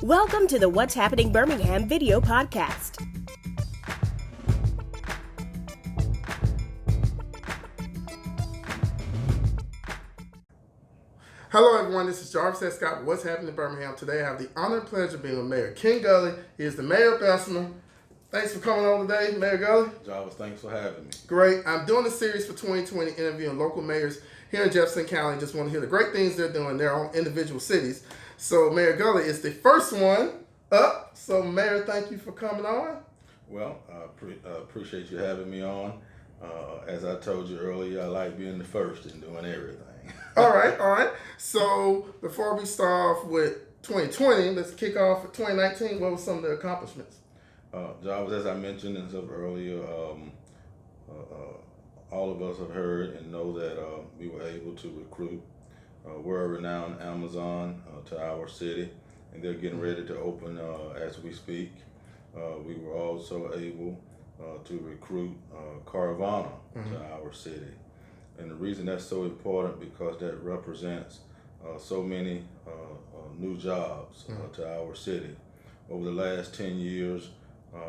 Welcome to the What's Happening Birmingham video podcast. Hello everyone, this is Jarvis S. Scott with What's Happening in Birmingham. Today I have the honor and pleasure of being with Mayor Ken Gulley. He is the mayor of Bessemer. Thanks for coming on today, Mayor Gulley. Jarvis, thanks for having me. Great. I'm doing a series for 2020 interviewing local mayors here in Jefferson County. Just want to hear the great things they're doing in their own individual cities. So Mayor Gulley is the first one up. So Mayor, thank you for coming on. Well, I appreciate you having me on. As I told you earlier, I like being the first and doing everything. All right. So before we start off with 2020, let's kick off with 2019. What were some of the accomplishments? Jarvis, as I mentioned and stuff earlier, all of us have heard and know that we were able to recruit world-renowned Amazon to our city, and they're getting ready to open as we speak. We were also able to recruit Carvana to our city. And the reason that's so important because that represents so many new jobs to our city. Over the last 10 years,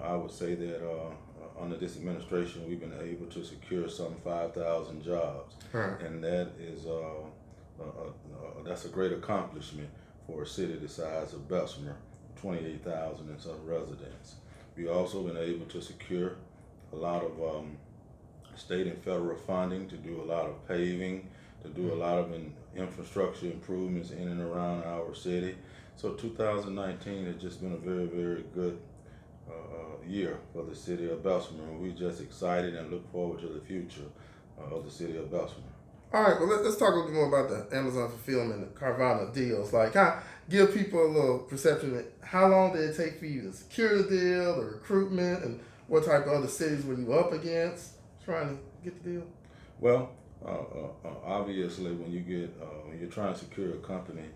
I would say that under this administration, we've been able to secure some 5,000 jobs. And that is that's a great accomplishment for a city the size of Bessemer, 28,000 and some residents. We've also been able to secure a lot of state and federal funding to do a lot of paving, to do a lot of infrastructure improvements in and around our city. So 2019 has just been a very, very good year for the city of Bessemer. And we're just excited and look forward to the future of the city of Bessemer. All right, well, let's talk a little bit more about the Amazon fulfillment and the Carvana deals. Like, kind of give people a little perception that how long did it take for you to secure the deal, the recruitment, and what type of other cities were you up against trying to get the deal? Well, obviously, when you're trying to secure a company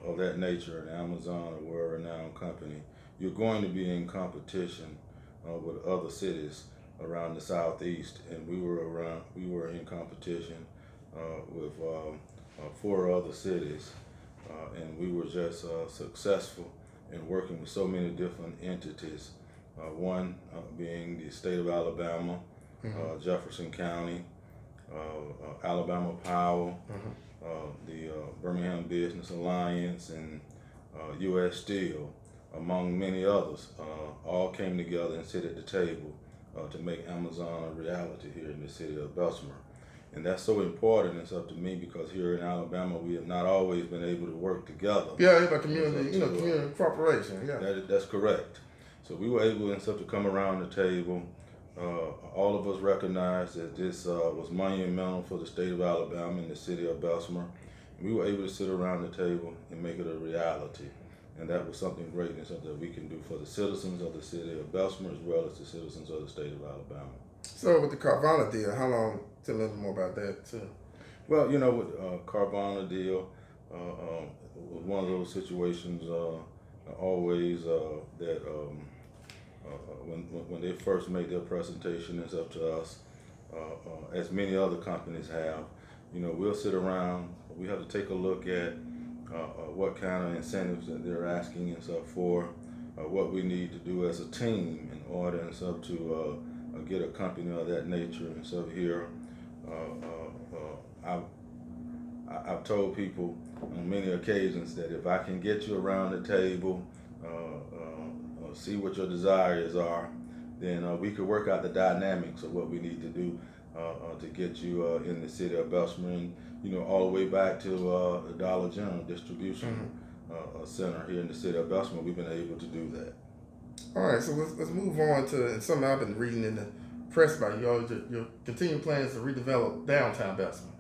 of that nature, an Amazon, a world-renowned company, you're going to be in competition with other cities around the southeast, and we were in competition with 4 other cities, and we were just successful in working with so many different entities. One being the state of Alabama, Jefferson County, Alabama Power, the Birmingham Business Alliance, and U.S. Steel, among many others, all came together and sit at the table to make Amazon a reality here in the city of Bessemer. And that's so important. It's up to me because here in Alabama, we have not always been able to work together. Yeah, a community, community cooperation. Yeah, that's correct. So we were able and stuff to come around the table. All of us recognized that this was monumental for the state of Alabama and the city of Bessemer. We were able to sit around the table and make it a reality. And that was something great and something that we can do for the citizens of the city of Bessemer as well as the citizens of the state of Alabama. So with the Carvana deal, how long, tell me a little more about that too. Well, with Carvana deal, was one of those situations always that when they first made their presentation, it's up to us, as many other companies have, we'll sit around, we have to take a look at what kind of incentives that they're asking and stuff for, what we need to do as a team in order and stuff to get a company of that nature and stuff here. I've told people on many occasions that if I can get you around the table, see what your desires are, then we could work out the dynamics of what we need to do to get you in the city of Bessemer, and all the way back to the Dollar General distribution center here in the city of Bessemer. We've been able to do that. All right, so let's move on to something I've been reading in the press about you. Your continuing plans to redevelop downtown Bessemer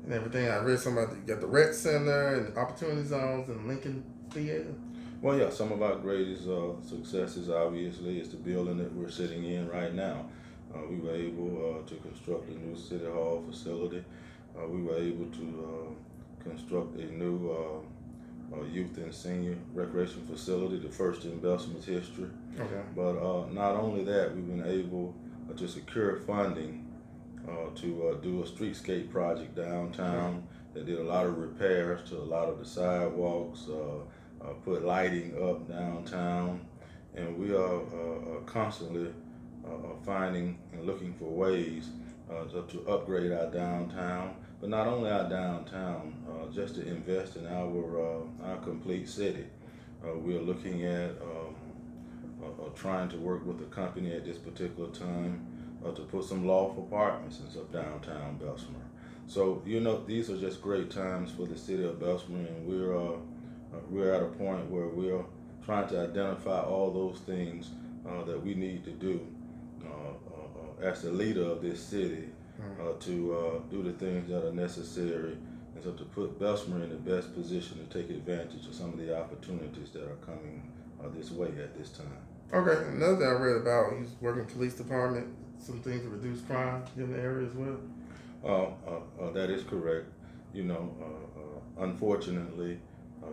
and everything. I read something about you got the rec center and opportunity zones and Lincoln Theater. Well, yeah, some of our greatest successes, obviously, is the building that we're sitting in right now. We were able to construct a new City Hall facility. We were able to construct a new youth and senior recreation facility, the first in Bessemer's history. Okay. But not only that, we've been able to secure funding to do a streetscape project downtown that did a lot of repairs to a lot of the sidewalks, put lighting up downtown, and we are constantly finding and looking for ways to upgrade our downtown, but not only our downtown, just to invest in our complete city. We are looking at trying to work with a company at this particular time to put some lawful apartments in downtown Bessemer. So these are just great times for the city of Bessemer, and we're at a point where we're trying to identify all those things that we need to do as the leader of this city to do the things that are necessary, and so to put Bessemer in the best position to take advantage of some of the opportunities that are coming this way at this time. Okay, another thing I read about, he's working police department, some things to reduce crime in the area as well. That is correct. Unfortunately,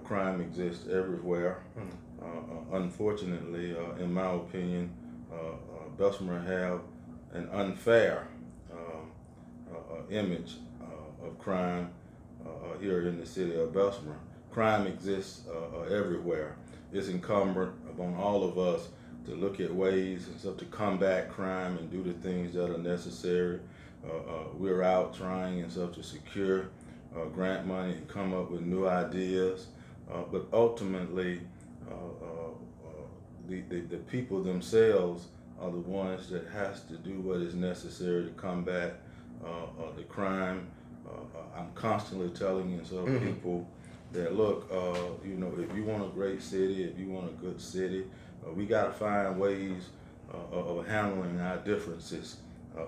crime exists everywhere. Unfortunately, in my opinion, Bessemer have an unfair image of crime here in the city of Bessemer. Crime exists everywhere. It's incumbent upon all of us to look at ways and stuff to combat crime and do the things that are necessary. We're out trying and stuff to secure grant money and come up with new ideas, but ultimately the people themselves are the ones that has to do what is necessary to combat the crime. I'm constantly telling people that look, if you want a great city, if you want a good city, we got to find ways of handling our differences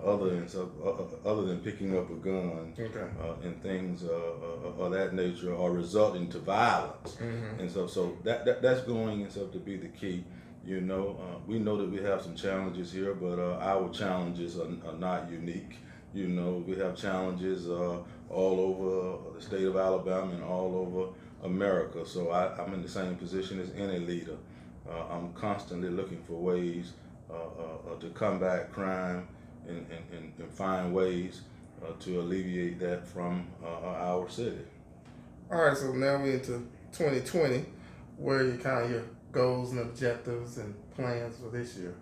other than picking up a gun and things of that nature, or resulting to violence. And so that's going to be the key. We know that we have some challenges here, but our challenges are not unique. We have challenges all over the state of Alabama and all over America. So I'm in the same position as any leader. I'm constantly looking for ways to combat crime and find ways to alleviate that from our city. All right, so now we're into 2020. What are your goals and objectives and plans for this year?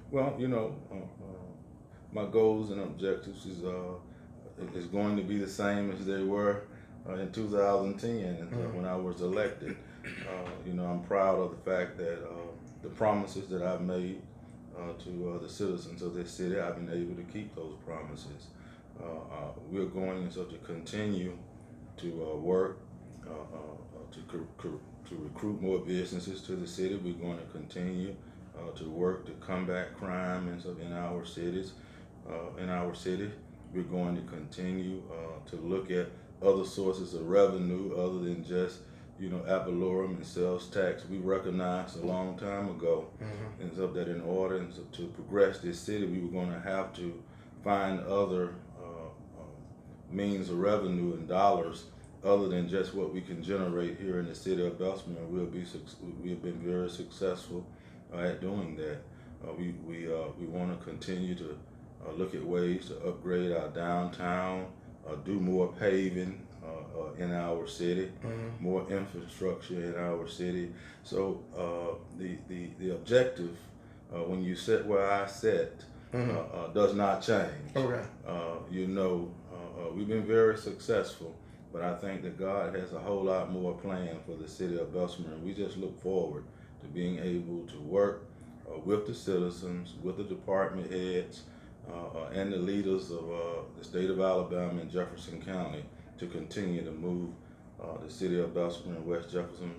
Well, my goals and objectives is going to be the same as they were in 2010 when I was elected. I'm proud of the fact that the promises that I've made to the citizens of this city, I've been able to keep those promises. We're going to continue to work to recruit more businesses to the city. We're going to continue to work to combat crime in our cities. In our city, we're going to continue to look at other sources of revenue other than just ad valorem and sales tax. We recognized a long time ago and so that in order to progress this city, we were going to have to find other means of revenue and dollars other than just what we can generate here in the city of Bessemer. We have been very successful at doing that. We want to continue to look at ways to upgrade our downtown, do more paving in our city, more infrastructure in our city. So the objective, when you sit where I sit, does not change. Okay. We've been very successful, but I think that God has a whole lot more planned for the city of Bessemer, and we just look forward to being able to work with the citizens, with the department heads, and the leaders of the state of Alabama and Jefferson County to continue to move the city of Bessemer and West Jefferson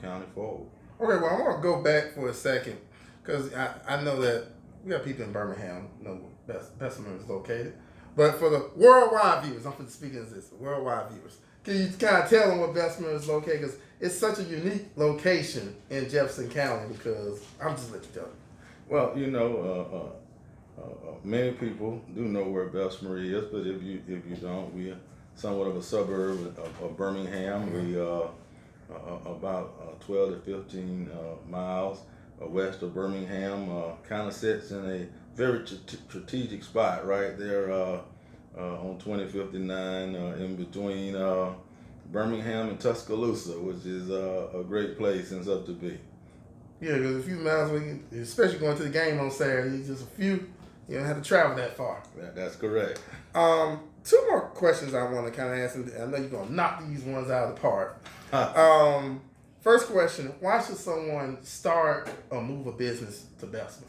County forward. Okay, well, I want to go back for a second because I know that we have people in Birmingham know where Bessemer is located. But for the worldwide viewers, I'm speaking as this, worldwide viewers, can you kind of tell them where Bessemer is located? Because it's such a unique location in Jefferson County, because I'm just letting you tell you. Well, many people do know where Bessemer is, but if you don't, we are somewhat of a suburb of Birmingham. We are about 12 to 15 miles west of Birmingham. Kind of sits in a very strategic spot right there on 2059 in between Birmingham and Tuscaloosa, which is a great place and stuff to be. Yeah, because a few miles, especially going to the game on Saturday, just a few, you don't have to travel that far. That's correct. Two more questions I want to kind of ask, and I know you're going to knock these ones out of the park. First question, why should someone start or move a business to Bessemer?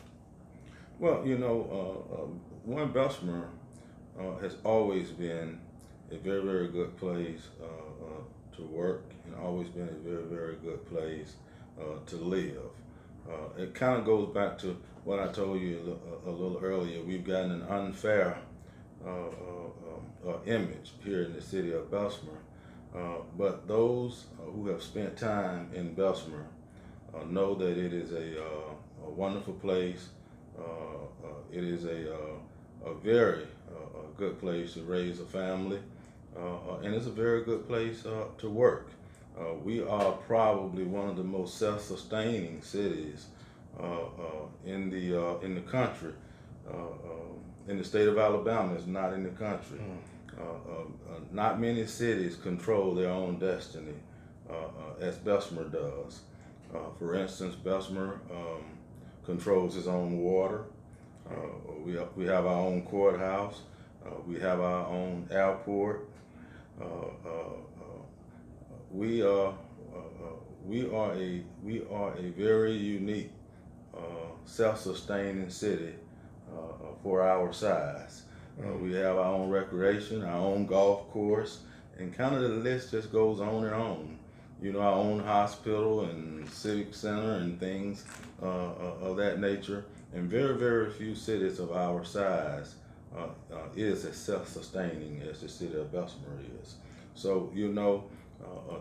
Well, one Bessemer has always been a very, very good place to work, and always been a very, very good place to live. It kind of goes back to what I told you a little earlier. We've gotten an unfair image here in the city of Bessemer, but those who have spent time in Bessemer know that it is a wonderful place. It is a very good place to raise a family, and it's a very good place to work. We are probably one of the most self-sustaining cities in the country. In the state of Alabama, it's not in the country. Not many cities control their own destiny as Bessemer does. For instance, Bessemer controls its own water. We have our own courthouse. We have our own airport. We are a very unique, self-sustaining city for our size. We have our own recreation, our own golf course, and kind of the list just goes on and on. Our own hospital and civic center and things of that nature. And very, very few cities of our size is as self-sustaining as the city of Bessemer is. So,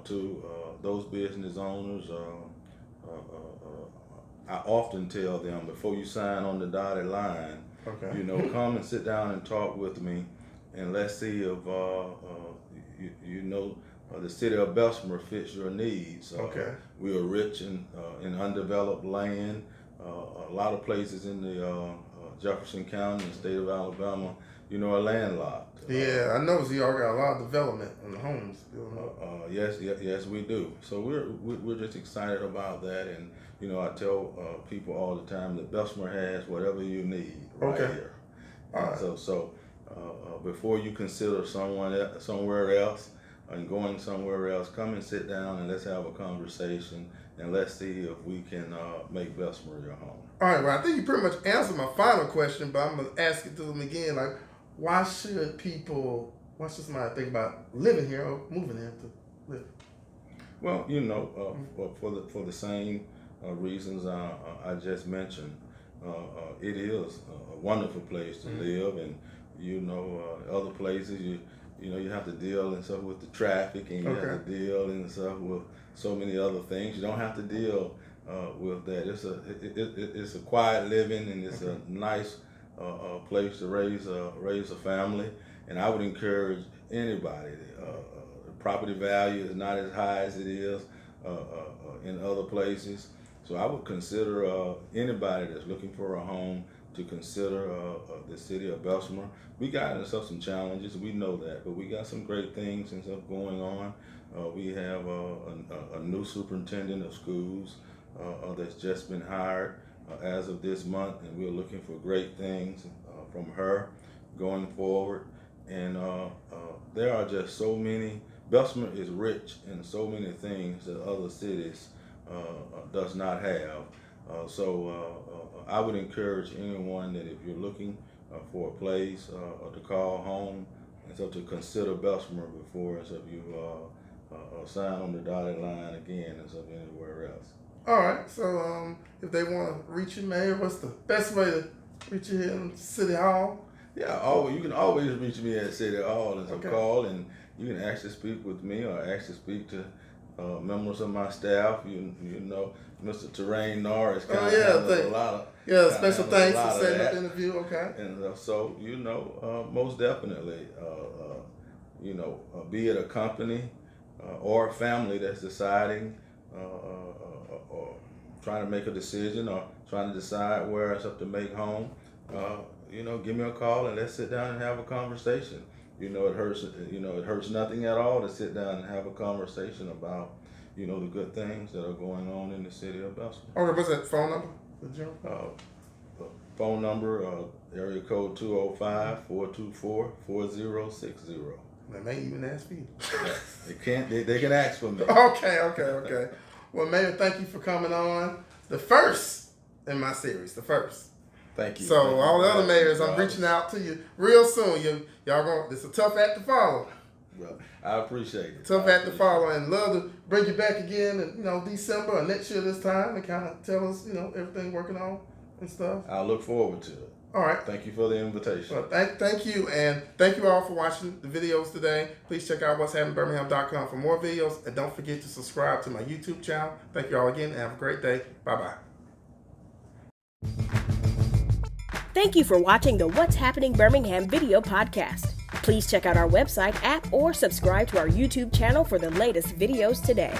to those business owners, I often tell them, before you sign on the dotted line, come and sit down and talk with me, and let's see if the city of Bessemer fits your needs. We are rich in undeveloped land. A lot of places in the Jefferson County and state of Alabama, are landlocked. Yeah, I noticed y'all got a lot of development in the homes. Yes, we do. So we're just excited about that, and I tell people all the time that Bessemer has whatever you need right here. Right. So before you consider somewhere else and going somewhere else, come and sit down and let's have a conversation, and let's see if we can make Bessemer your home. All right, well, I think you pretty much answered my final question, but I'm going to ask it to them again. Like, why should somebody think about living here or moving here to live? Well, for the same reasons I just mentioned, it is a wonderful place to live, and other places you have to deal and stuff with the traffic, and you have to deal and stuff with so many other things. You don't have to deal with that. It's a quiet living, and it's a nice place to raise a family. And I would encourage anybody. The property value is not as high as it is in other places, so I would consider anybody that's looking for a home to consider the city of Bessemer. We got some challenges, we know that, but we got some great things and stuff going on. We have a new superintendent of schools that's just been hired as of this month, and we're looking for great things from her going forward. And there are just so many. Bessemer is rich in so many things that other cities does not have. So I would encourage anyone that if you're looking for a place to call home, and so to consider Bessemer before, and so if you sign on the dotted line again, and so anywhere else. All right. So if they want to reach you, Mayor, what's the best way to reach you here in City Hall? Yeah, you can always reach me at City Hall, and so call, and you can actually speak with me or actually speak to members of my staff. Mr. Terrain Norris kind of has a lot of special thanks for setting up the interview. Okay, and so most definitely, be it a company or a family that's deciding or trying to make a decision or trying to decide where it's up to make home. Give me a call and let's sit down and have a conversation. it hurts. It hurts nothing at all to sit down and have a conversation about, the good things that are going on in the city of Bessemer. Okay, what's that phone number? The general? Phone number, area code 205-424-4060. They may even ask for you. They can ask for me. Okay. Well, Mayor, thank you for coming on. The first in my series, the first. Thank you. So all the other mayors, I'm reaching out to you real soon. It's a tough act to follow. Well, I appreciate it. Tough act to follow, and love to bring you back again in December or next year this time and kind of tell us everything working on and stuff. I look forward to it. All right. Thank you for the invitation. Well, thank you, and thank you all for watching the videos today. Please check out what'shappenedbirmingham.com for more videos, and don't forget to subscribe to my YouTube channel. Thank you all again, and have a great day. Bye-bye. Thank you for watching the What's Happening Birmingham video podcast. Please check out our website, app, or subscribe to our YouTube channel for the latest videos today.